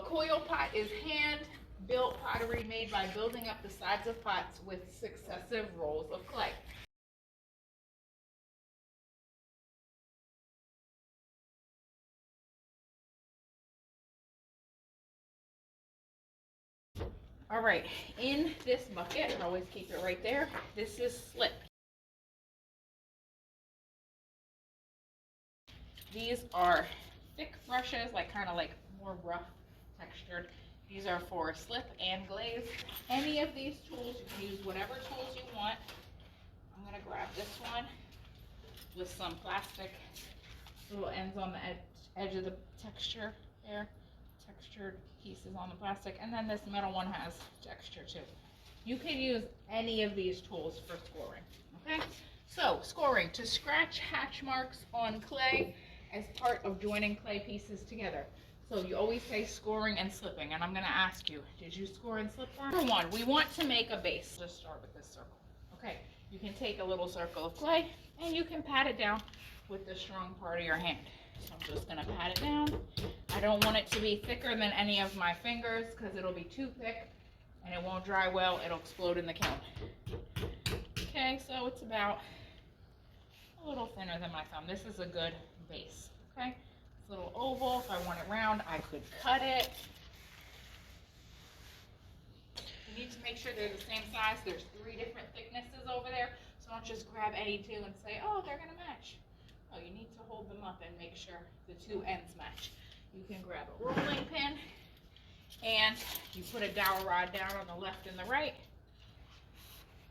coil pot is hand-built pottery made by building up the sides of pots with successive rolls of clay. All right, in this bucket, I always keep it right there, this is slip. These are thick brushes, like kind of like more rough textured. These are for slip and glaze. Any of these tools, you can use whatever tools you want. I'm gonna grab this one with some plastic little ends on the edge of the texture there. Textured pieces on the plastic, and then this metal one has texture too. You can use any of these tools for scoring, okay? So, scoring, to scratch hatch marks on clay as part of joining clay pieces together. So you always say scoring and slipping, and I'm gonna ask you, did you score and slip that? Number one, we want to make a base. Let's start with this circle. Okay, you can take a little circle of clay, and you can pat it down with the strong part of your hand. So I'm just gonna pat it down. I don't want it to be thicker than any of my fingers because it'll be too thick and it won't dry well. It'll explode in the kiln. Okay, so it's about a little thinner than my thumb. This is a good base, okay? It's a little oval. If I want it round, I could cut it. You need to make sure they're the same size. There's 3 different thicknesses over there, so don't just grab any 2 and say, oh, they're gonna match. Oh, you need to hold them up and make sure the 2 ends match. You can grab a rolling pin and you put a dowel rod down on the left and the right.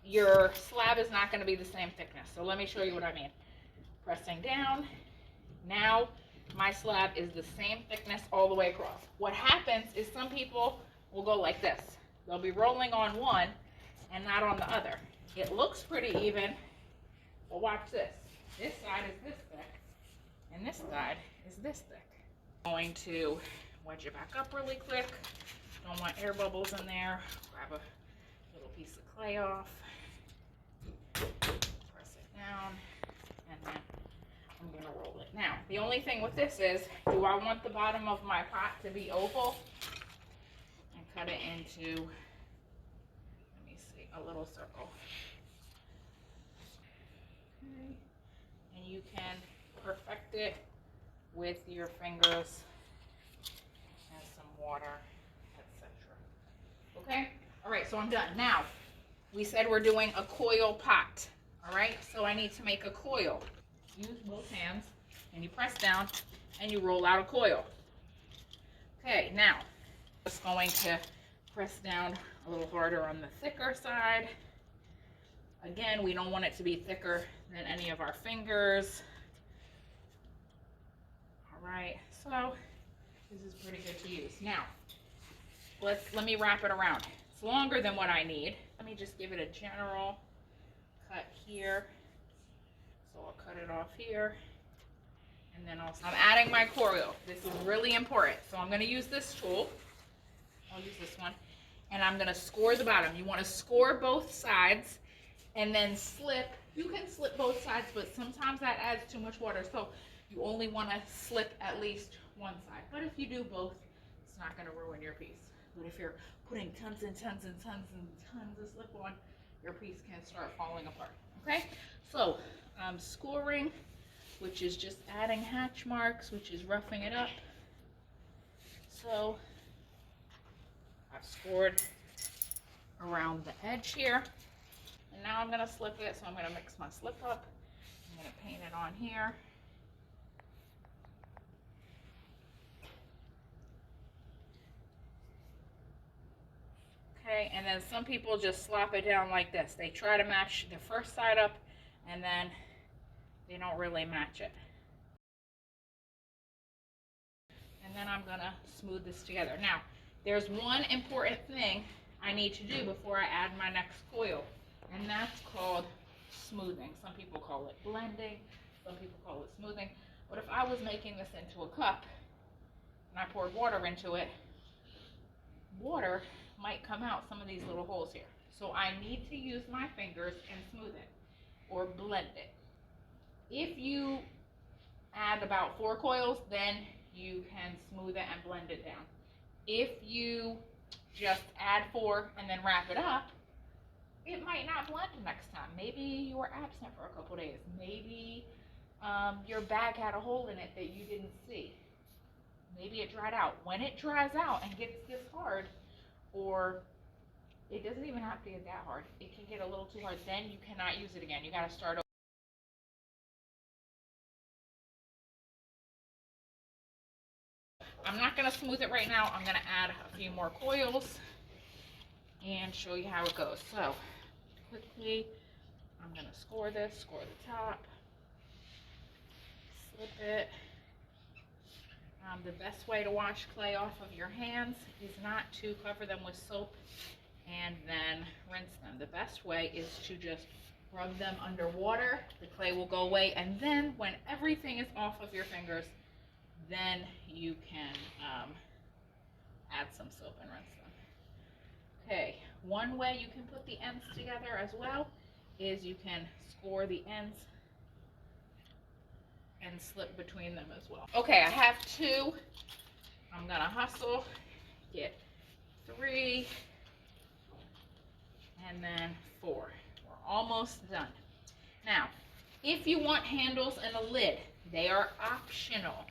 Your slab is not going to be the same thickness, so let me show you what I mean. Pressing down, now my slab is the same thickness all the way across. What happens is some people will go like this. They'll be rolling on one and not on the other. It looks pretty even, but watch this. This side is this thick, and this side is this thick. I'm going to wedge it back up really quick. Don't want air bubbles in there. Grab a little piece of clay off. Press it down, and then I'm gonna roll it. Now, the only thing with this is, do I want the bottom of my pot to be oval? And cut it into, let me see, a little circle. Okay. And you can perfect it with your fingers and some water, etc. Okay? All right, so I'm done. Now, we said we're doing a coil pot. All right, so I need to make a coil. Use both hands, and you press down, and you roll out a coil. Okay, now, just going to press down a little harder on the thicker side. Again, we don't want it to be thicker than any of our fingers. All right, so this is pretty good to use. Now, let me wrap it around. It's longer than what I need. Let me just give it a general cut here. So I'll cut it off here. And then I'm adding my coil. This is really important. So I'm gonna use this tool. I'll use this one. And I'm gonna score the bottom. You wanna score both sides and then slip. You can slip both sides, but sometimes that adds too much water. So you only wanna slip at least one side. But if you do both, it's not gonna ruin your piece. But if you're putting tons and tons and tons and tons of slip on, your piece can start falling apart, okay? So I'm scoring, which is just adding hatch marks, which is roughing it up. So I've scored around the edge here. And now I'm gonna slip it, so I'm gonna mix my slip up. I'm gonna paint it on here. Okay, and then some people just slop it down like this. They try to match the first side up, and then they don't really match it. And then I'm gonna smooth this together. Now, there's one important thing I need to do before I add my next coil, and that's called smoothing. Some people call it blending, some people call it smoothing. But if I was making this into a cup, and I poured water into it, water might come out some of these little holes here. So I need to use my fingers and smooth it, or blend it. If you add about 4 coils, then you can smooth it and blend it down. If you just add 4 and then wrap it up, it might not blend next time. Maybe you were absent for a couple days. Maybe your bag had a hole in it that you didn't see. Maybe it dried out. When it dries out and gets this hard, or it doesn't even have to get that hard, it can get a little too hard, then you cannot use it again. You got to start over. I'm not going to smooth it right now. I'm going to add a few more coils and show you how it goes. So quickly, I'm going to score this, score the top, slip it. The best way to wash clay off of your hands is not to cover them with soap and then rinse them. The best way is to just rub them under water. The clay will go away, and then when everything is off of your fingers, then you can add some soap and rinse them. Okay, one way you can put the ends together as well is you can score the ends and slip between them as well. Okay, I have 2. I'm gonna hustle, get 3, and then 4. We're almost done. Now, if you want handles and a lid, they are optional,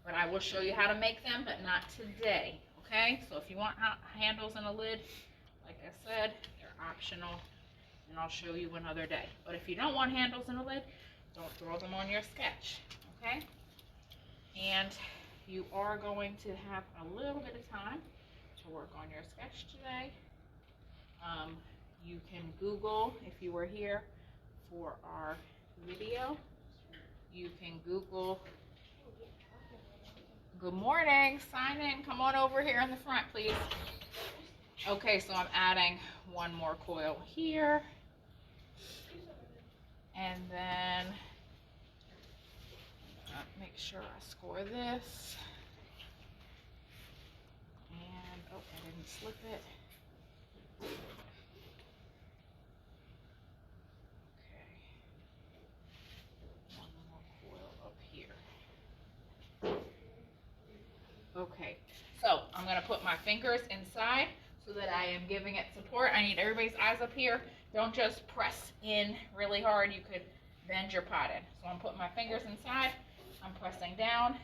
but I will show you how to make them, but not today, okay? So if you want handles and a lid, like I said, they're optional, and I'll show you another day. But if you don't want handles and a lid, don't throw them on your sketch, okay? And you are going to have a little bit of time to work on your sketch today. You can Google, if you were here for our video, you can Google, good morning, sign in, come on over here in the front, please. Okay, so I'm adding one more coil here. And then make sure I score this. And, oh, I didn't slip it. Okay. One more coil up here. Okay, so I'm going to put my fingers inside so that I am giving it support. I need everybody's eyes up here. Don't just press in really hard. You could bend your pot in. So I'm putting my fingers inside. I'm pressing down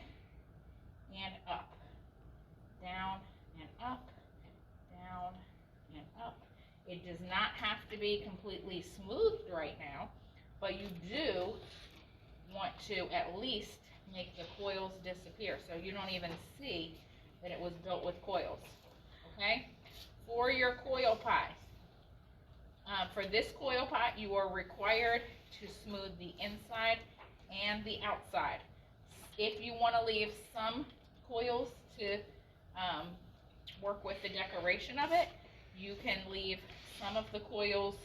and up. Down and up. Down and up. It does not have to be completely smooth right now, but you do want to at least make the coils disappear so you don't even see that it was built with coils. Okay? For your coil pot, for this coil pot, you are required to smooth the inside and the outside. If you want to leave some coils to work with the decoration of it, you can leave some of the coils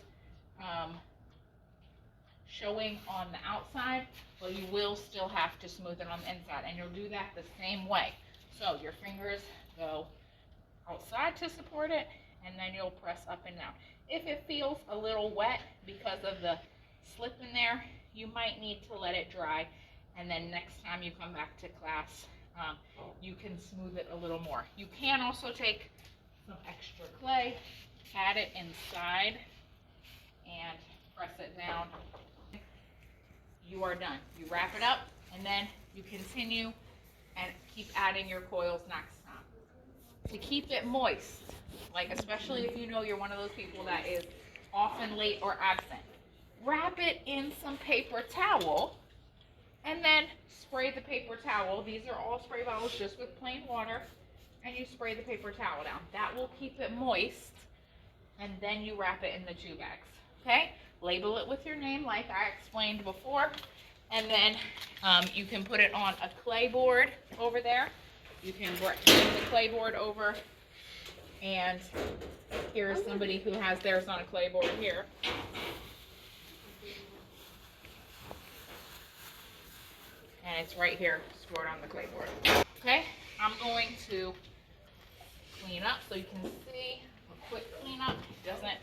showing on the outside, but you will still have to smooth it on the inside, and you'll do that the same way. So your fingers go outside to support it, and then you'll press up and down. If it feels a little wet because of the slip in there, you might need to let it dry, and then next time you come back to class, you can smooth it a little more. You can also take some extra clay, add it inside, and press it down. You are done. You wrap it up, and then you continue and keep adding your coils next time. To keep it moist, like especially if you know you're one of those people that is often late or absent, wrap it in some paper towel and then spray the paper towel. These are all spray bottles just with plain water, and you spray the paper towel down. That will keep it moist, and then you wrap it in the 2 bags. Okay? Label it with your name like I explained before, and then you can put it on a clay board over there. You can bring the clay board over, and here's somebody who has theirs on a clay board here. And it's right here stored on the clay board. Okay, I'm going to clean up so you can see a quick cleanup. It doesn't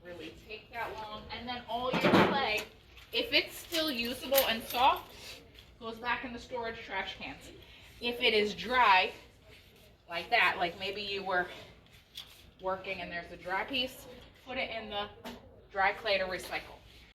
really take that long. And then all your clay, if it's still usable and soft, goes back in the storage trash cans. If it is dry, like that. Like maybe you were working and there's a dry piece, put it in the dry clay to recycle.